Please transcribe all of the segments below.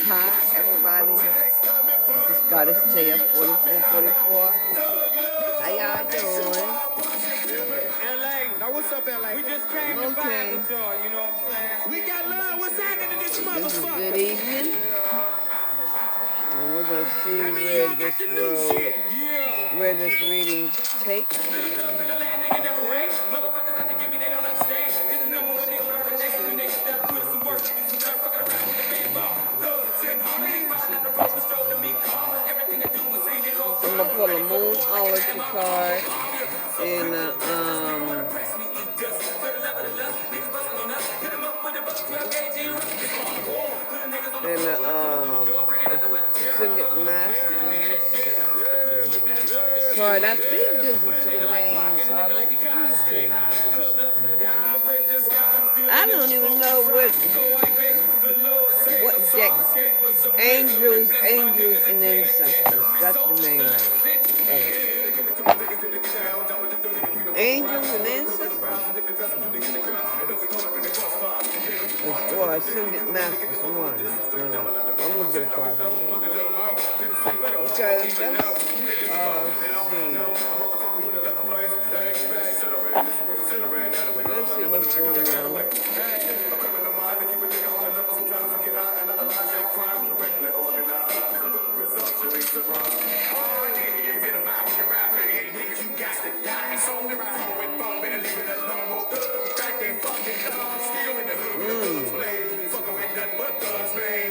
Hi, everybody. This is Goddess Taya, 4444. How y'all doing? LA. Now what's up, LA? We just came to vibe with y'all, you know what I'm saying? We got love. What's happening in this motherfucker? This is good evening. And we're going to see where this reading takes. I'm going to pull a Moonology card and Ascendant Masters card. I think this is the main topic. I don't even know what deck. Angels, and ancestors. That's the name of it. Angels and ancestors? Or Ascendant Masters, one. I'm going to get a card from you. Okay, let's see. Let's see what's going on.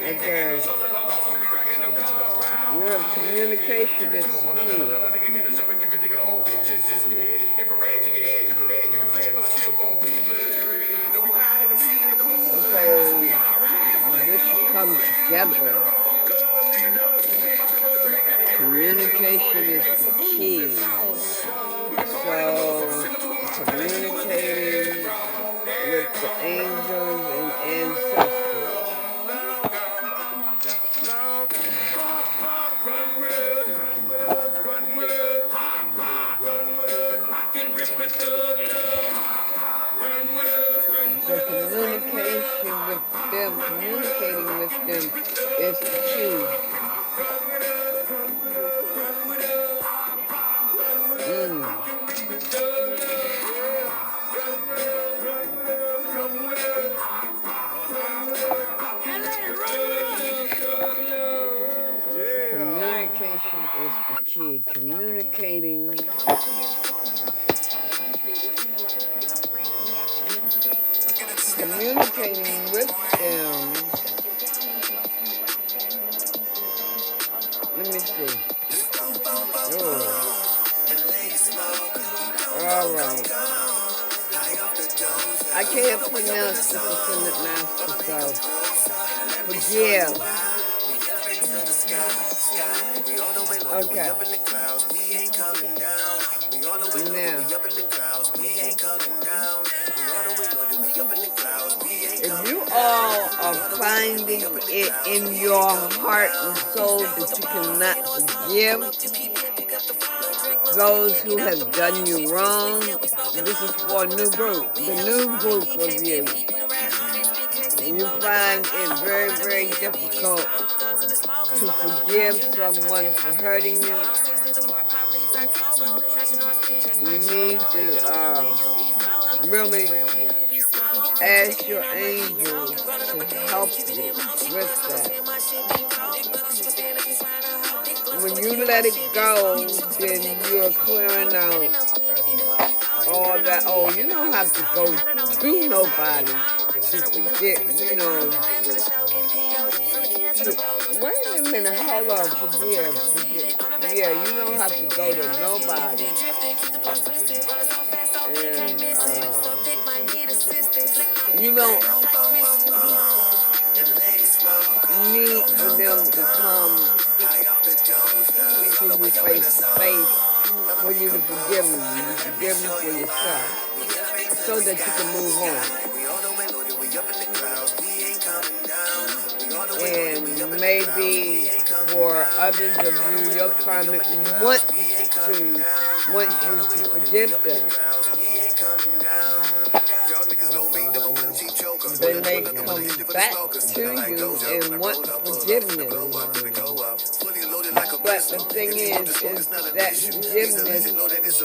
Okay. Your communication is key. Okay. This should come together. Communication is the key. So, communicating with the angels and ancestors. So communication with them, communicating with them is the key. Communication is the key. Communicating with them. Let me see. All right. I can't pronounce this Ascendant Master, so forgive. Okay. Now, if you all are finding it in your heart and soul that you cannot forgive those who have done you wrong, this is for a new group, the new group of you. You find it very, very difficult to forgive someone for hurting you. You need to really ask your angels to help you with that. When you let it go, then you're clearing out all that. Oh, you don't have to go to nobody to forget, wait a minute, hold on, forgive. Yeah, you don't have to go to nobody. And, you don't need for them to come to you face to face for you to forgive them. You forgive them for yourself so that you can move on. And maybe for others of you, your karmic wants you to forgive them. They may come back to you and want forgiveness. But the thing is that forgiveness is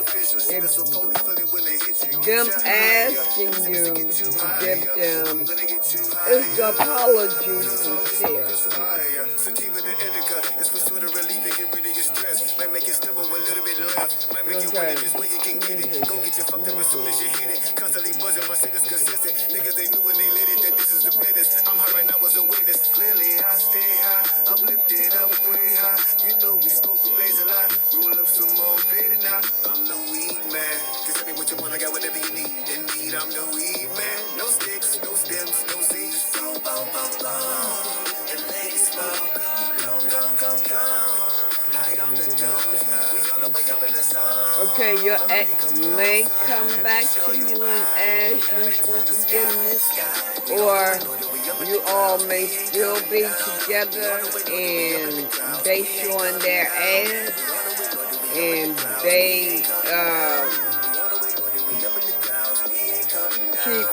them asking you to forgive them. Is the apology sincere? Okay. Constantly buzzing, my shit is consistent. Niggas, they knew when they lit it that this is the business. I'm high right now as a witness. Clearly, I stay high. I'm lifted up way high. You know we smoke, we blaze a lot. Roll up some more baby now. I'm the weed man. Just tell me what you want, I got whatever you need. In need, I'm the weed man. No sticks, no stems, no seeds. Boom, boom, boom, boom. And ladies flow. Go, go, go, go. High off the doja. We all the way up in the sun. Okay, your ex may come back to you and ask you for forgiveness, or you all may still be together and they showing their ass and they keep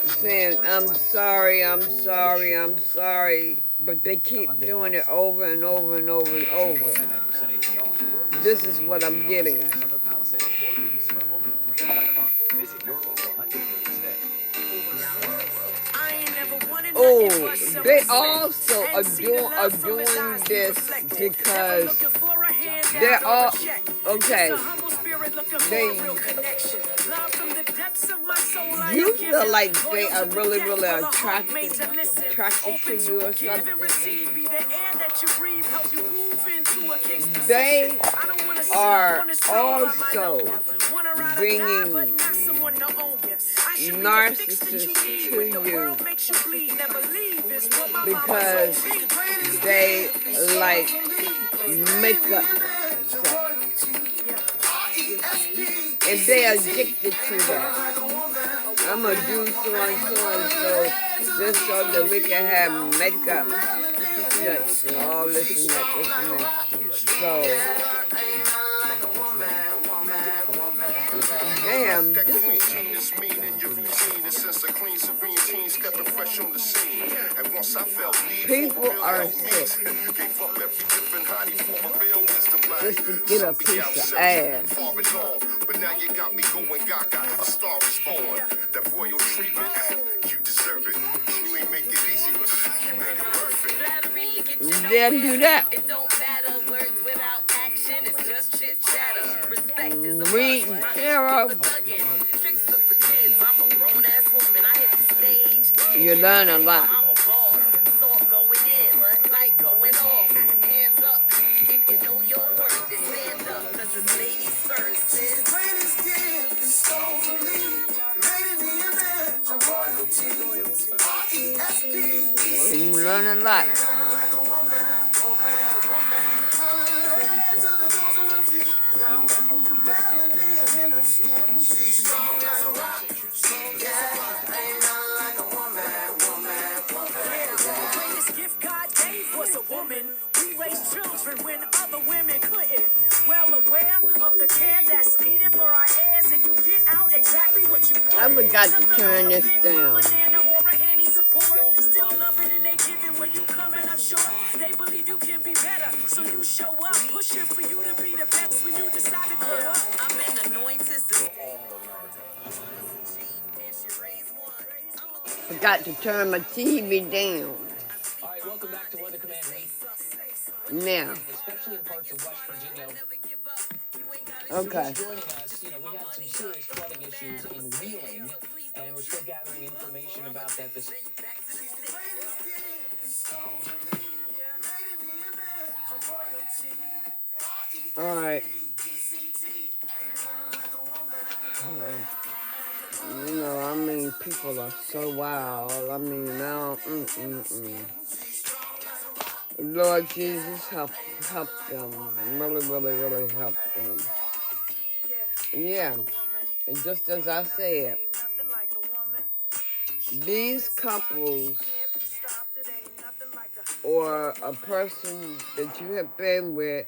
saying, I'm sorry, I'm sorry, I'm sorry, but they keep doing it over and over and over and over. This is what I'm getting. Oh, they also are doing this because they're all, okay, you feel like they are really, really attracted to you or something. They are also bringing narcissists to you because they like makeup and they are addicted to that. I'm gonna do so and so and so just so that we can have makeup sex and all this and that, So, damn, people are sick just to get a piece of ass. But now you got me going gaga, a star is born. That royal treatment, you deserve it. You ain't make it easy, but you made it perfect. They'll do that. It don't matter, words without action, it's just chit chatter. Respect is a reading tarot. You learn a lot. You learn a lot. Children when other women couldn't. Well aware of the care that's needed for our heirs, and you get out exactly what you want. I forgot to turn this down. Still loving and they giving when you coming up short. They believe you can be better, so you show up, pushing for you to be the best when you decide to grow up. I'm an anointed. Forgot to turn my TV down. All right, welcome back to Weather Command 8. Now, especially in parts of West Virginia. okay. Joining us, we had some serious flooding issues in Wheeling, and we're still gathering information about that. All right. I mean, people are so wild. I mean, now, Lord Jesus, help them. Really, really, really help them. Yeah, and just as I said, these couples or a person that you have been with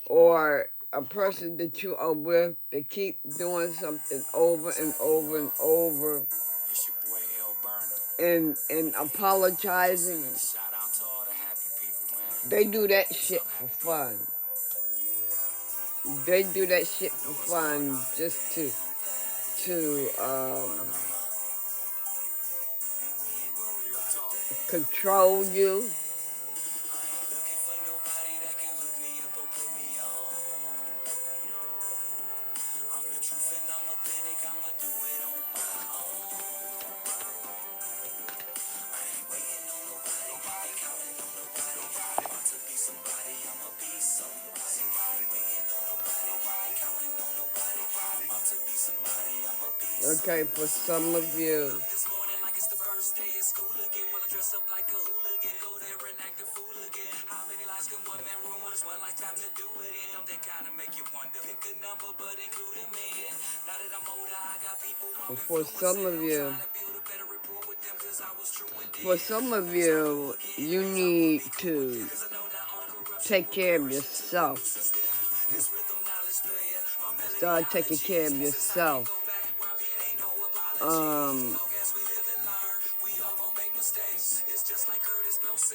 or a person that you are with, they keep doing something over and over and over and apologizing. They do that shit for fun. They do that shit for fun just to control you. Okay, for some of you, you need to take care of yourself. Start taking care of yourself.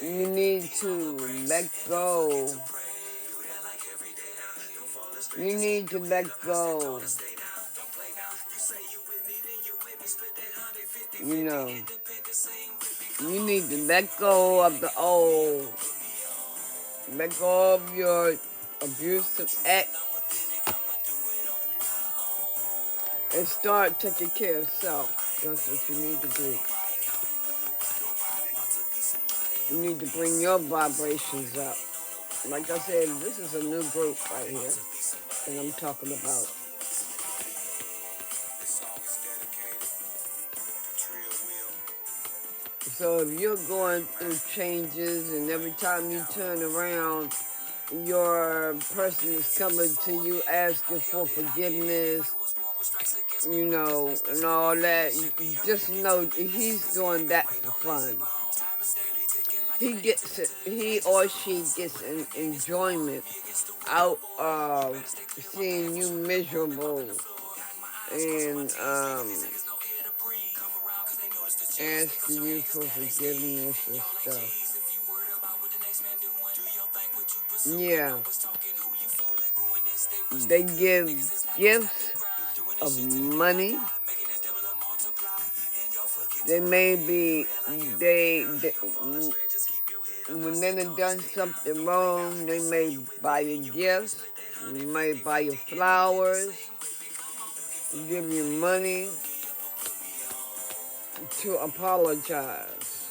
You need to let go. You need to let go. You know, you need to let go of the old. Let go of your abusive ex and start taking care of self. That's what you need to do. You need to bring your vibrations up. Like I said, this is a new group right here that I'm talking about. So if you're going through changes and every time you turn around, your person is coming to you asking for forgiveness, you know, and all that, just know he's doing that for fun. He or she gets an enjoyment out of seeing you miserable and asking you for forgiveness and stuff. Yeah. They give gifts of money. They may be, when they have done something wrong, they may buy you gifts, they may buy you flowers, give you money to apologize.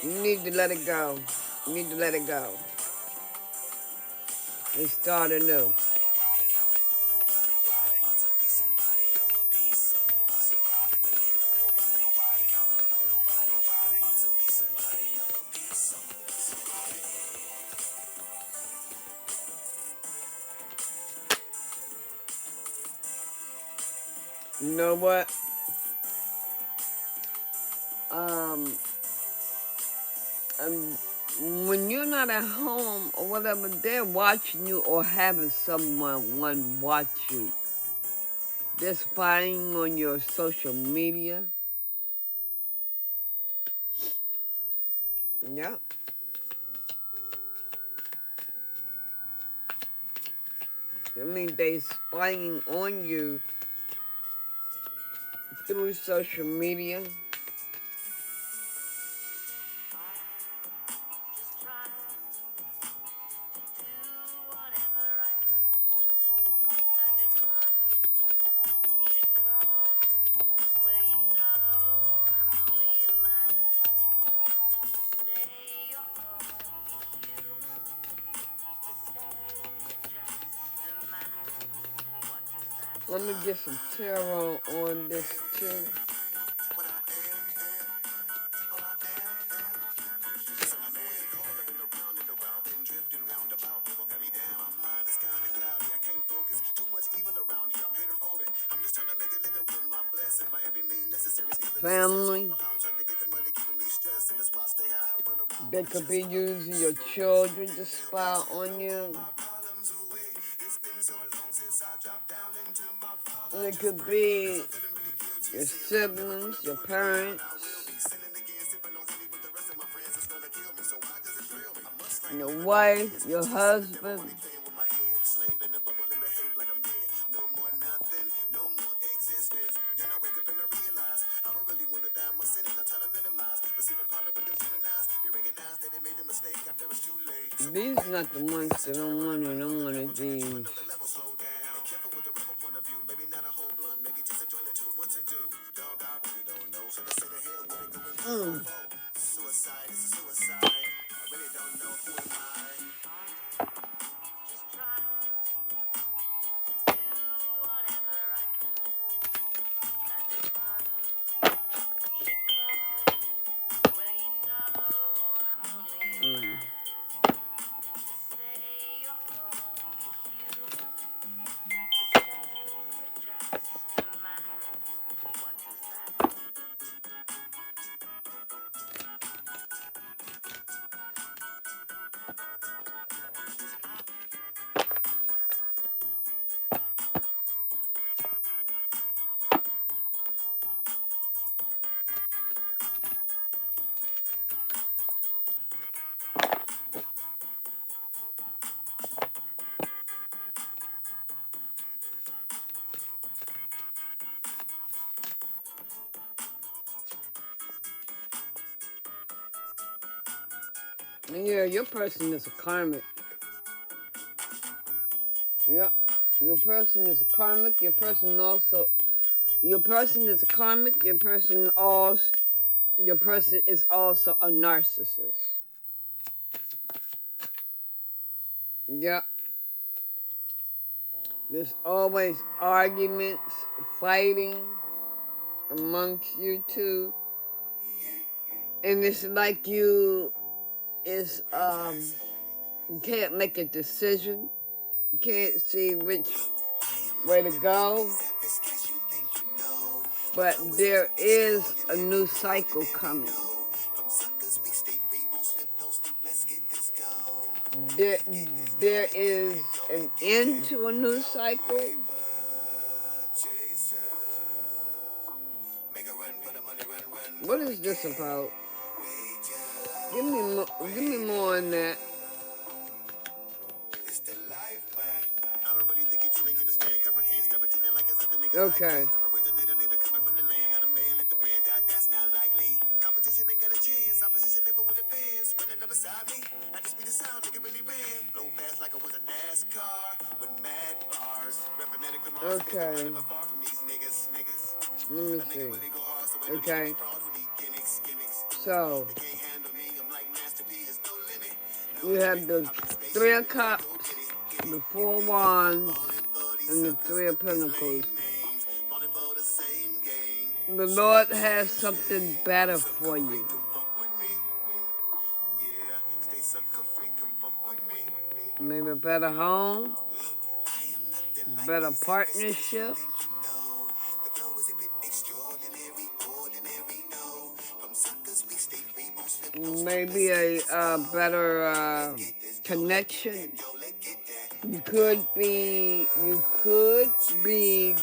You need to let it go. You need to let it go and start anew. You know what? When you're not at home or whatever, they're watching you or having someone watch you. They're spying on your social media. Yeah. I mean, they spying on you through social media. Let me get some tarot on this too. Family. They could be using your children to spy on you. It could be your siblings, your parents, your wife, your husband. These not the ones that I'm wanting. I'm one of these. Yeah, your person is a karmic. Yeah, your person is a karmic. Your person is a karmic. Your person is also a narcissist. Yeah. There's always arguments, fighting amongst you two. And it's like you can't make a decision. You can't see which way to go. But there is a new cycle coming. There is an end to a new cycle. What is this about? Give me more on that. Okay. Competition ain't got a chance. Opposition never would advance. Running up beside me. I just be the sound, nigga really ran. Blow fast like I was a NASCAR with mad bars. Okay. Let me see. Okay. So you have the Three of Cups, the Four of Wands, and the Three of Pentacles. The Lord has something better for you. Maybe a better home, better partnership. Maybe a better connection. You could be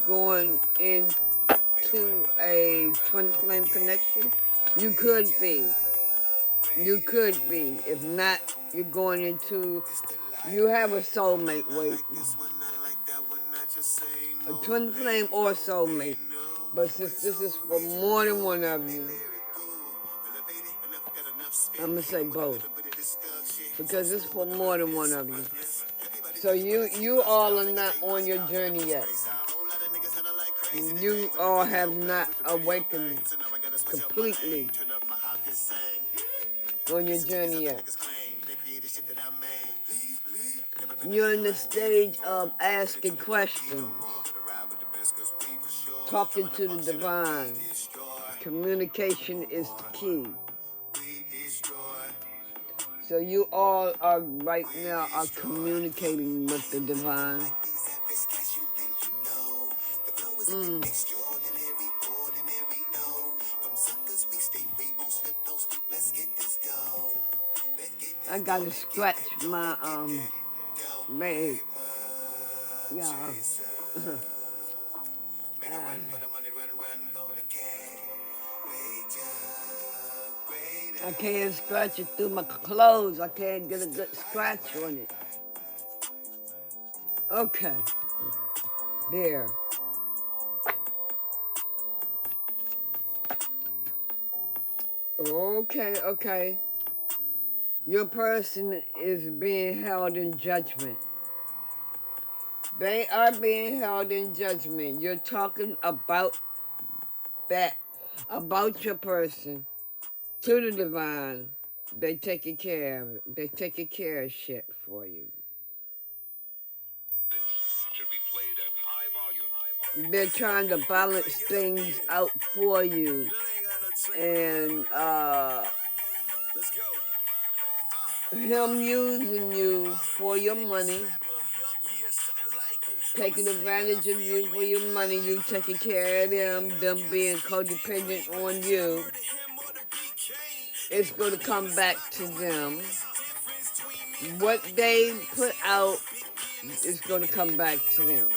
going into a twin flame connection. You could be. If not, you're going into. You have a soulmate waiting. A twin flame or soulmate. But since this is for more than one of you, I'm going to say both. Because it's for more than one of you. So you all are not on your journey yet. You all have not awakened completely on your journey yet. You're in the stage of asking questions, talking to the divine. Communication is the key. So you all are right now are communicating with the divine. I gotta stretch my leg. Yeah. I can't scratch it through my clothes. I can't get a good scratch on it. Okay. There. Okay. Your person is being held in judgment. They are being held in judgment. You're talking about that, about your person to the divine. They taking care of it. They taking care of shit for you. Should be played at high volume. They're trying to balance things out for you. And him using you for your money, taking advantage of you for your money, you taking care of them being codependent on you, it's going to come back to them. What they put out is going to come back to them.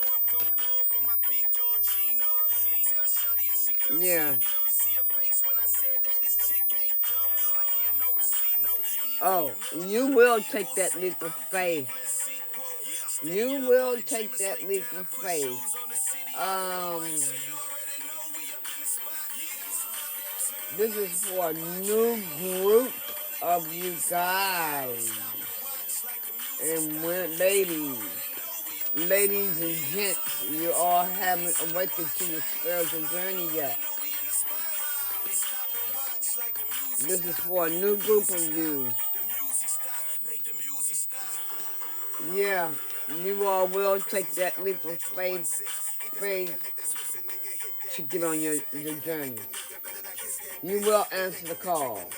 Yeah. Oh, you will take that leap of faith. You will take that leap of faith. This is for a new group of you guys and ladies and gents. You all haven't awakened to your spiritual journey yet. This is for a new group of you. Yeah, you all will take that leap of faith to get on your journey. You will answer the call.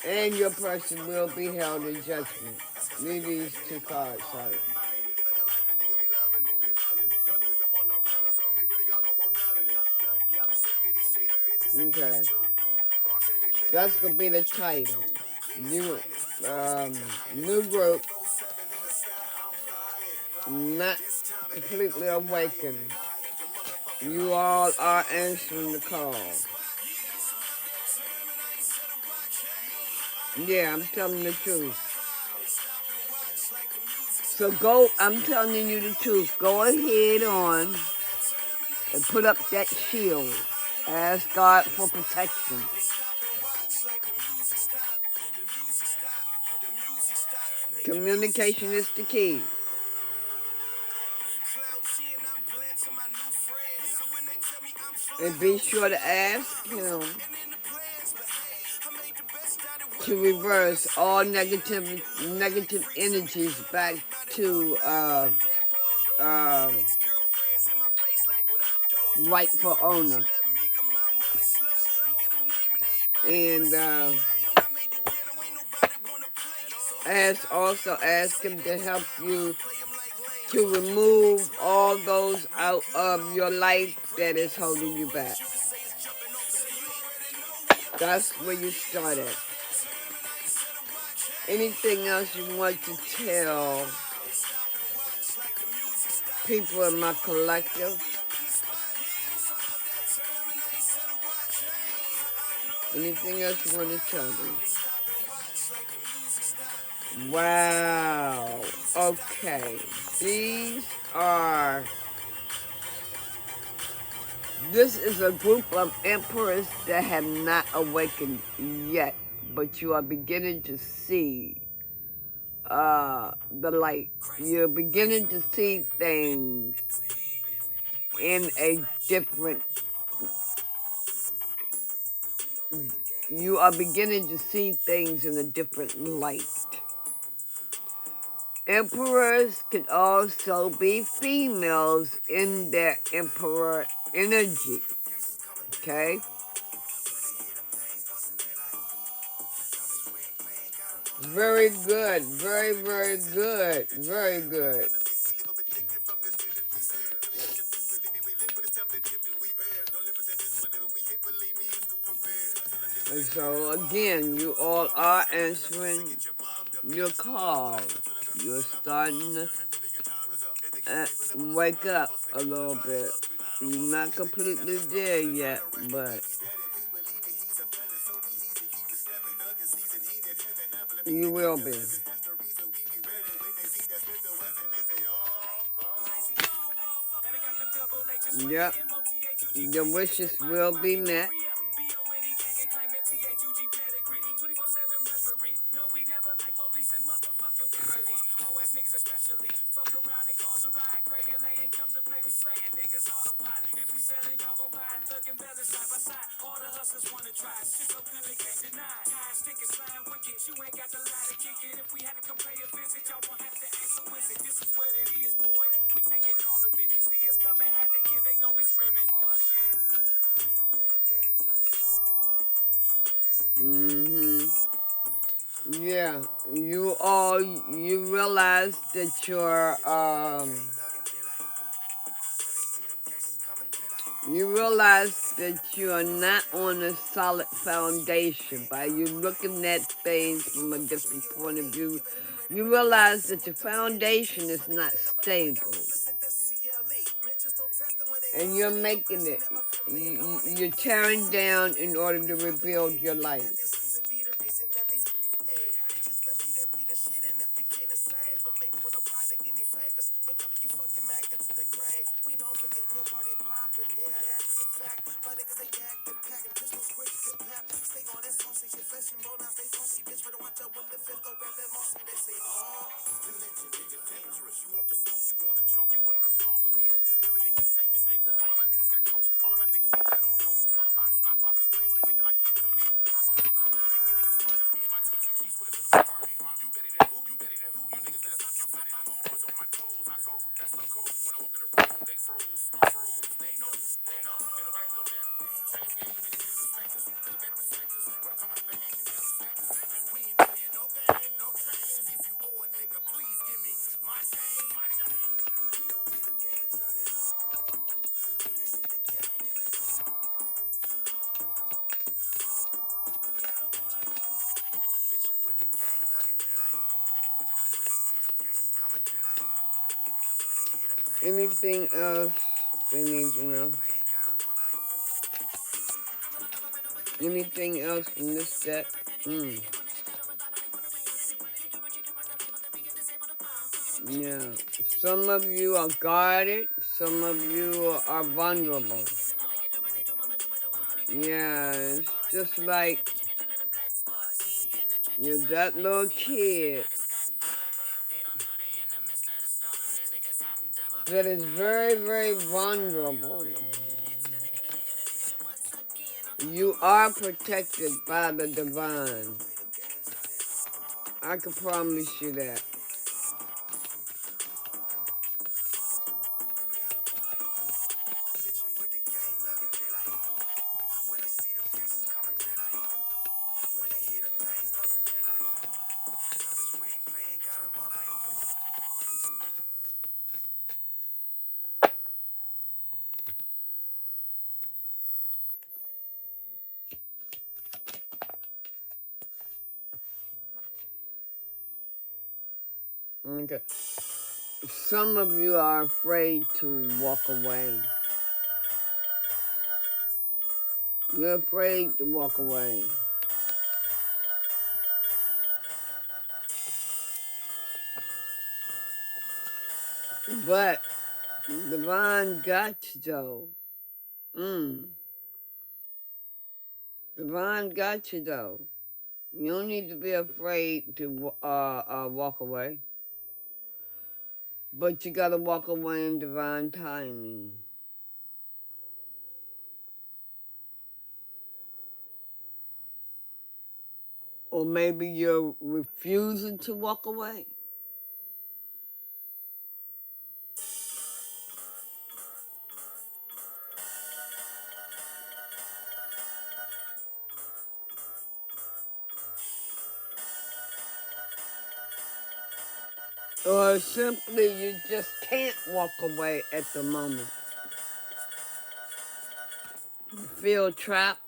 And your person will be held in judgment. Leave these two cards out. Okay. That's gonna be the title. New group, not completely awakened. You all are answering the call. Yeah, I'm telling the truth. So I'm telling you the truth. Go ahead on and put up that shield. Ask God for protection. Communication is the key. And be sure to ask him to reverse all negative energies back to rightful owner. And ask him to help you to remove all those out of your life that is holding you back. That's where you start at. Anything else you want to tell people in my collective? Anything else you want to tell them? Wow. Okay. This is a group of emperors that have not awakened yet, but you are beginning to see the light. You're beginning to see things in a different. You are beginning to see things in a different light. Emperors can also be females in their emperor energy. Okay? Very good. Very, very good. Very good. And so again, you all are answering your call. You're starting to wake up a little bit. You're not completely there yet, but You will be. Yep. Your wishes will be met. Yeah, you realize that you are not on a solid foundation. By you looking at things from a different point of view, you realize that your foundation is not stable. And you're making it. You're tearing down in order to rebuild your life. Anything else they need to know? Anything else from this deck? Yeah. Some of you are guarded. Some of you are vulnerable. Yeah, it's just like you're that little kid that is very, very vulnerable. You are protected by the divine. I can promise you that. Okay. Some of you are afraid to walk away. You're afraid to walk away. But divine got you though. Divine got you though. You don't need to be afraid to walk away. But you gotta walk away in divine timing. Or maybe you're refusing to walk away. Or simply you just can't walk away at the moment. You feel trapped.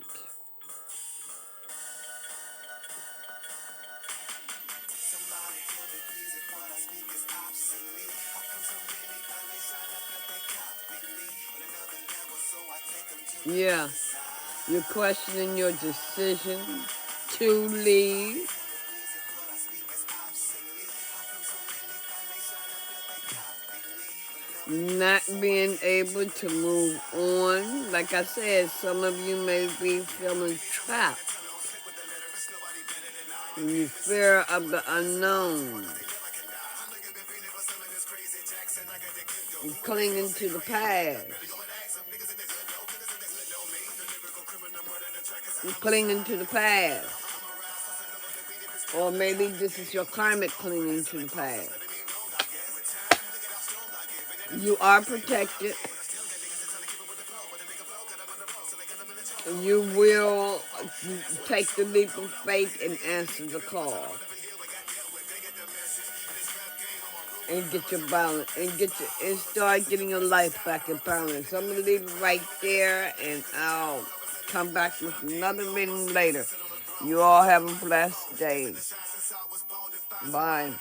Yeah, you're questioning your decision. to leave, not being able to move on. Like I said, some of you may be feeling trapped in the fear of the unknown. You're clinging to the past. You're clinging to the past. Or maybe this is your karmic clinging to the past. You are protected. You will take the leap of faith and answer the call. And get your balance and start getting your life back in balance. So I'm gonna leave it right there and I'll come back with another reading later. You all have a blessed day. Bye.